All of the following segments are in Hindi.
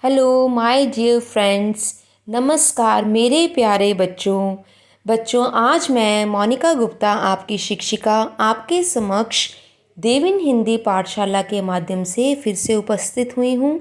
Hello my dear friends. नमस्कार मेरे प्यारे बच्चों आज मैं मोनिका गुप्ता आपकी शिक्षिका आपके समक्ष देविन हिंदी पाठशाला के माध्यम से फिर से उपस्थित हुई हूँ।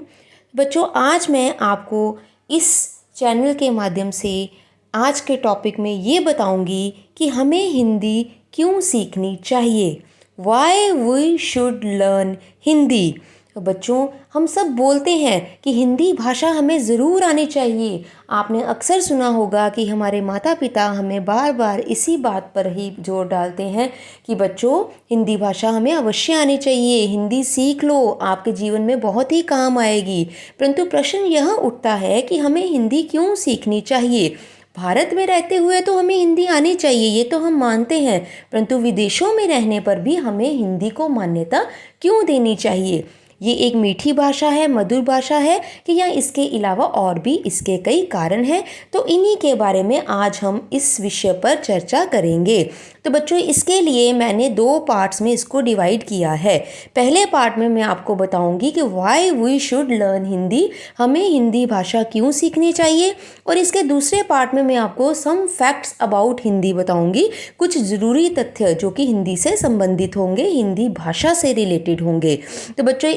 बच्चों आज मैं आपको इस चैनल के माध्यम से आज के टॉपिक में ये बताऊंगी कि हमें हिंदी क्यों सीखनी चाहिए। Why we should learn Hindi. तो बच्चों हम सब बोलते हैं कि हिंदी भाषा हमें ज़रूर आनी चाहिए। आपने अक्सर सुना होगा कि हमारे माता पिता हमें बार बार इसी बात पर ही जोर डालते हैं कि बच्चों हिंदी भाषा हमें अवश्य आनी चाहिए, हिंदी सीख लो, आपके जीवन में बहुत ही काम आएगी। परंतु प्रश्न यह उठता है कि हमें हिंदी क्यों सीखनी चाहिए। भारत में रहते हुए तो हमें हिंदी आनी चाहिए, ये तो हम मानते हैं, परंतु विदेशों में रहने पर भी हमें हिंदी को मान्यता क्यों देनी चाहिए। ये एक मीठी भाषा है, मधुर भाषा है कि या इसके अलावा और भी इसके कई कारण हैं। तो इन्हीं के बारे में आज हम इस विषय पर चर्चा करेंगे। तो बच्चों इसके लिए मैंने 2 पार्ट्स में इसको डिवाइड किया है। पहले पार्ट में मैं आपको बताऊंगी कि why we should learn Hindi, हमें हिंदी भाषा क्यों सीखनी चाहिए। और इसके दूसरे पार्ट में मैं आपको सम फैक्ट्स अबाउट हिंदी बताऊंगी, कुछ ज़रूरी तथ्य जो कि हिंदी से संबंधित होंगे, हिंदी भाषा से रिलेटेड होंगे। तो बच्चों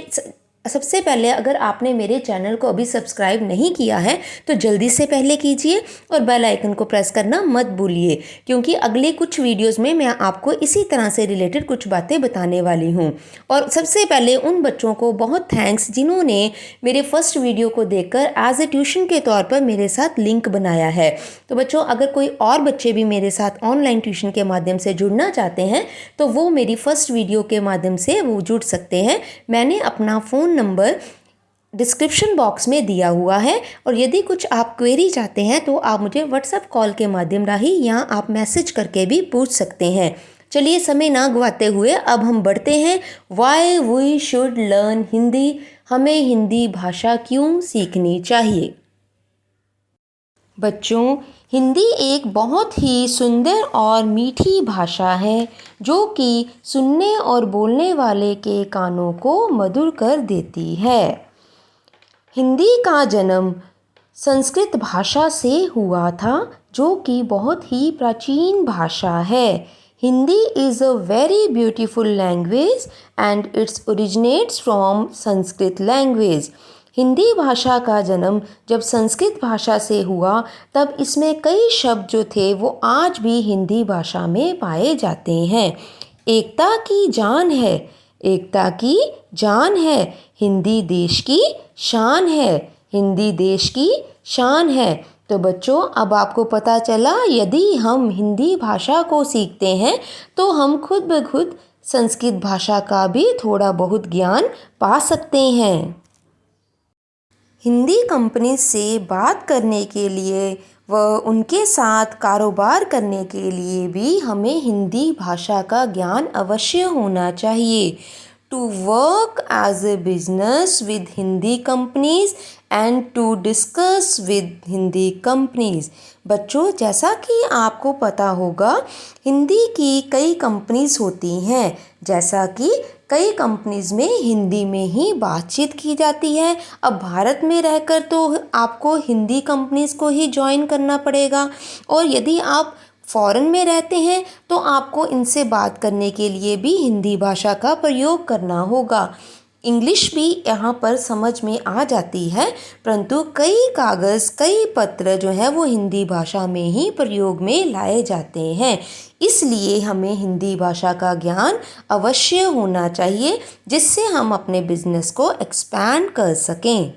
सबसे पहले अगर आपने मेरे चैनल को अभी सब्सक्राइब नहीं किया है तो जल्दी से पहले कीजिए और बेल आइकन को प्रेस करना मत भूलिए, क्योंकि अगले कुछ वीडियोस में मैं आपको इसी तरह से रिलेटेड कुछ बातें बताने वाली हूँ। और सबसे पहले उन बच्चों को बहुत थैंक्स जिन्होंने मेरे फर्स्ट वीडियो को देखकर एज ए ट्यूशन के तौर पर मेरे साथ लिंक बनाया है। तो बच्चों अगर कोई और बच्चे भी मेरे साथ ऑनलाइन ट्यूशन के माध्यम से जुड़ना चाहते हैं तो वो मेरी फर्स्ट वीडियो के माध्यम से वो जुड़ सकते हैं। मैंने अपना फ़ोन नंबर डिस्क्रिप्शन बॉक्स में दिया हुआ है और यदि कुछ आप क्वेरी चाहते हैं तो आप मुझे व्हाट्सएप कॉल के माध्यम राही या आप मैसेज करके भी पूछ सकते हैं। चलिए समय ना गवाते हुए अब हम बढ़ते हैं। Why we should learn Hindi, हमें हिंदी भाषा क्यों सीखनी चाहिए। बच्चों हिंदी एक बहुत ही सुंदर और मीठी भाषा है जो कि सुनने और बोलने वाले के कानों को मधुर कर देती है। हिंदी का जन्म संस्कृत भाषा से हुआ था जो कि बहुत ही प्राचीन भाषा है। Hindi is a very beautiful language and it's originates from Sanskrit language. Hindi भाषा का जन्म जब संस्कृत भाषा से हुआ तब इसमें कई शब्द जो थे वो आज भी हिंदी भाषा में पाए जाते हैं। एकता की जान है, एकता की जान है, हिंदी देश की शान है, हिंदी देश की शान है। तो बच्चों अब आपको पता चला यदि हम हिंदी भाषा को सीखते हैं तो हम खुद ब खुद संस्कृत भाषा का भी थोड़ा बहुत ज्ञान पा सकते हैं। हिंदी कंपनी से बात करने के लिए व उनके साथ कारोबार करने के लिए भी हमें हिंदी भाषा का ज्ञान अवश्य होना चाहिए। To work as a business with Hindi companies and to discuss with Hindi companies. बच्चों जैसा कि आपको पता होगा हिंदी की कई कंपनीज होती हैं, जैसा कि कई कंपनीज में हिंदी में ही बातचीत की जाती है। अब भारत में रहकर तो आपको हिंदी कंपनीज को ही ज्वाइन करना पड़ेगा और यदि आप फॉरेन में रहते हैं तो आपको इनसे बात करने के लिए भी हिंदी भाषा का प्रयोग करना होगा। इंग्लिश भी यहाँ पर समझ में आ जाती है, परंतु कई कागज़ कई पत्र जो है वो हिंदी भाषा में ही प्रयोग में लाए जाते हैं। इसलिए हमें हिंदी भाषा का ज्ञान अवश्य होना चाहिए जिससे हम अपने बिजनेस को एक्सपैंड कर सकें।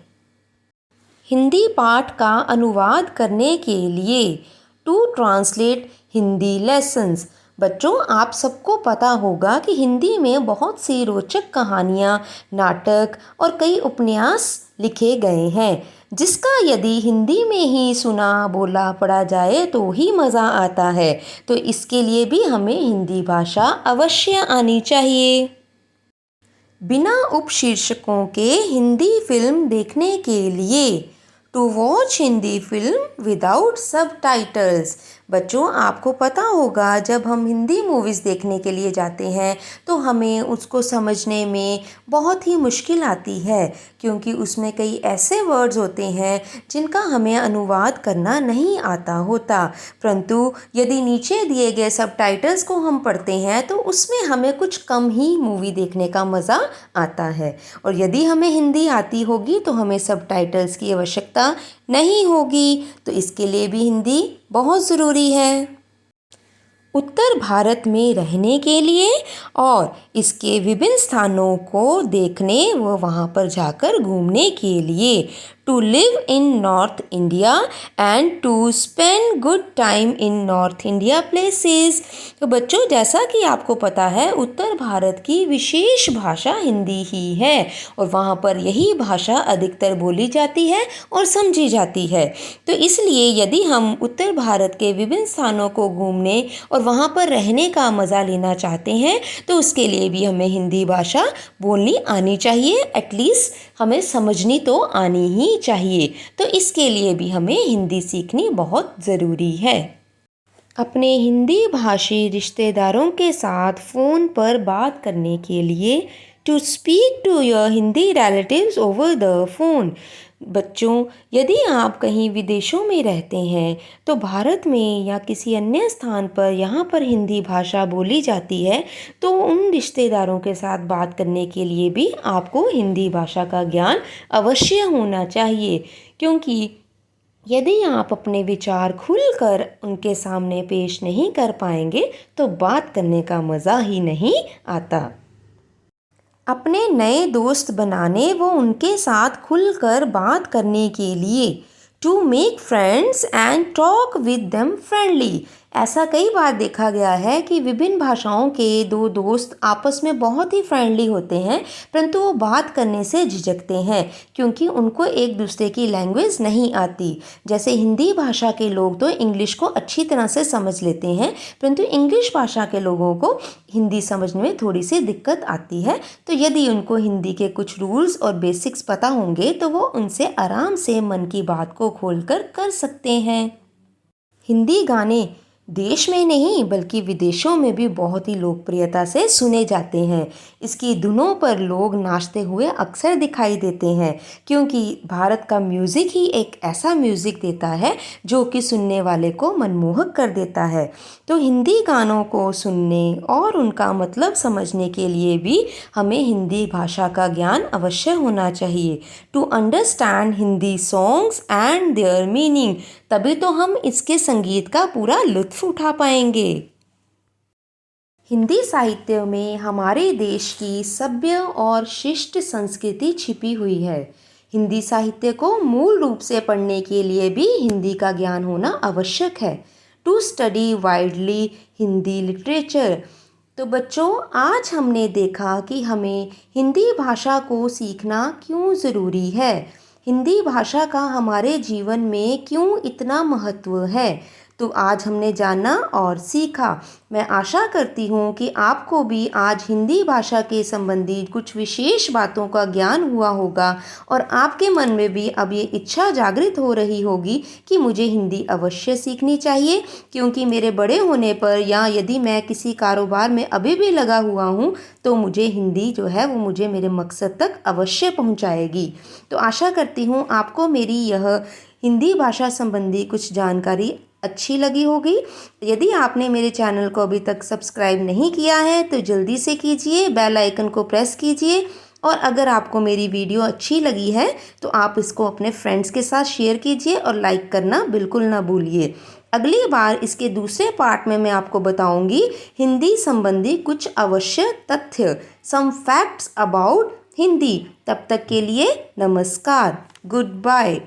हिंदी पाठ का अनुवाद करने के लिए टू ट्रांसलेट हिंदी लेसन्स। बच्चों आप सबको पता होगा कि हिंदी में बहुत सी रोचक कहानियाँ, नाटक और कई उपन्यास लिखे गए हैं जिसका यदि हिंदी में ही सुना बोला पढ़ा जाए तो ही मज़ा आता है। तो इसके लिए भी हमें हिंदी भाषा अवश्य आनी चाहिए। बिना उपशीर्षकों के हिंदी फिल्म देखने के लिए to watch Hindi film without subtitles. बच्चों, आपको पता होगा जब हम हिंदी मूवीज़ देखने के लिए जाते हैं तो हमें उसको समझने में बहुत ही मुश्किल आती है, क्योंकि उसमें कई ऐसे वर्ड्स होते हैं जिनका हमें अनुवाद करना नहीं आता होता। परंतु यदि नीचे दिए गए सबटाइटल्स को हम पढ़ते हैं तो उसमें हमें कुछ कम ही मूवी देखने का मज़ा आता है। और यदि हमें हिंदी आती होगी तो हमें सबटाइटल्स की आवश्यकता नहीं होगी। तो इसके लिए भी हिंदी बहुत ज़रूरी है। उत्तर भारत में रहने के लिए और इसके विभिन्न स्थानों को देखने व वहाँ पर जाकर घूमने के लिए, to live in north India and to spend good time in north India places. तो बच्चों, जैसा कि आपको पता है उत्तर भारत की विशेष भाषा हिंदी ही है और वहाँ पर यही भाषा अधिकतर बोली जाती है और समझी जाती है। तो इसलिए यदि हम उत्तर भारत के विभिन्न स्थानों को घूमने और वहाँ पर रहने का मज़ा लेना चाहते हैं तो उसके लिए भी हमें हिंदी भाषा बोलनी आनी चाहिए। एटलीस्ट हमें समझनी तो आनी ही चाहिए। तो इसके लिए भी हमें हिंदी सीखनी बहुत ज़रूरी है। अपने हिंदी भाषी रिश्तेदारों के साथ फ़ोन पर बात करने के लिए, to speak to your Hindi relatives over the phone. बच्चों, यदि आप कहीं विदेशों में रहते हैं तो भारत में या किसी अन्य स्थान पर यहाँ पर हिंदी भाषा बोली जाती है, तो उन रिश्तेदारों के साथ बात करने के लिए भी आपको हिंदी भाषा का ज्ञान अवश्य होना चाहिए। क्योंकि यदि आप अपने विचार खुलकर उनके सामने पेश नहीं कर पाएंगे तो बात करने का मज़ा ही नहीं आता। अपने नए दोस्त बनाने व उनके साथ खुलकर बात करने के लिए, to make friends and talk with them friendly. ऐसा कई बार देखा गया है कि विभिन्न भाषाओं के दो दोस्त आपस में बहुत ही फ्रेंडली होते हैं, परंतु वो बात करने से झिझकते हैं क्योंकि उनको एक दूसरे की लैंग्वेज नहीं आती। जैसे हिंदी भाषा के लोग तो इंग्लिश को अच्छी तरह से समझ लेते हैं, परंतु इंग्लिश भाषा के लोगों को हिंदी समझने में थोड़ी सी दिक्कत आती है। तो यदि उनको हिंदी के कुछ रूल्स और बेसिक्स पता होंगे तो वो उनसे आराम से मन की बात को खोलकर कर सकते हैं। हिंदी गाने देश में नहीं बल्कि विदेशों में भी बहुत ही लोकप्रियता से सुने जाते हैं। इसकी धुनों पर लोग नाचते हुए अक्सर दिखाई देते हैं, क्योंकि भारत का म्यूज़िक ही एक ऐसा म्यूज़िक देता है जो कि सुनने वाले को मनमोहक कर देता है। तो हिंदी गानों को सुनने और उनका मतलब समझने के लिए भी हमें हिंदी भाषा का ज्ञान अवश्य होना चाहिए। To understand Hindi songs and their meaning, तभी तो हम इसके संगीत का पूरा लुत्फ़ उठा पाएंगे। हिंदी साहित्य में हमारे देश की सभ्य और शिष्ट संस्कृति छिपी हुई है। हिंदी साहित्य को मूल रूप से पढ़ने के लिए भी हिंदी का ज्ञान होना आवश्यक है। To study widely Hindi literature. तो बच्चों, आज हमने देखा कि हमें हिंदी भाषा को सीखना क्यों ज़रूरी है, हिंदी भाषा का हमारे जीवन में क्यों इतना महत्व है। तो आज हमने जाना और सीखा। मैं आशा करती हूँ कि आपको भी आज हिंदी भाषा के संबंधी कुछ विशेष बातों का ज्ञान हुआ होगा और आपके मन में भी अब ये इच्छा जागृत हो रही होगी कि मुझे हिंदी अवश्य सीखनी चाहिए, क्योंकि मेरे बड़े होने पर या यदि मैं किसी कारोबार में अभी भी लगा हुआ हूँ तो मुझे हिंदी जो है वो मुझे मेरे मकसद तक अवश्य पहुँचाएगी। तो आशा करती हूँ आपको मेरी यह हिंदी भाषा संबंधी कुछ जानकारी अच्छी लगी होगी। यदि आपने मेरे चैनल को अभी तक सब्सक्राइब नहीं किया है तो जल्दी से कीजिए, बेल आइकन को प्रेस कीजिए। और अगर आपको मेरी वीडियो अच्छी लगी है तो आप इसको अपने फ्रेंड्स के साथ शेयर कीजिए और लाइक करना बिल्कुल ना भूलिए। अगली बार इसके दूसरे पार्ट में मैं आपको बताऊंगी हिंदी संबंधी कुछ आवश्यक तथ्य, सम फैक्ट्स अबाउट हिंदी। तब तक के लिए नमस्कार, गुड बाय।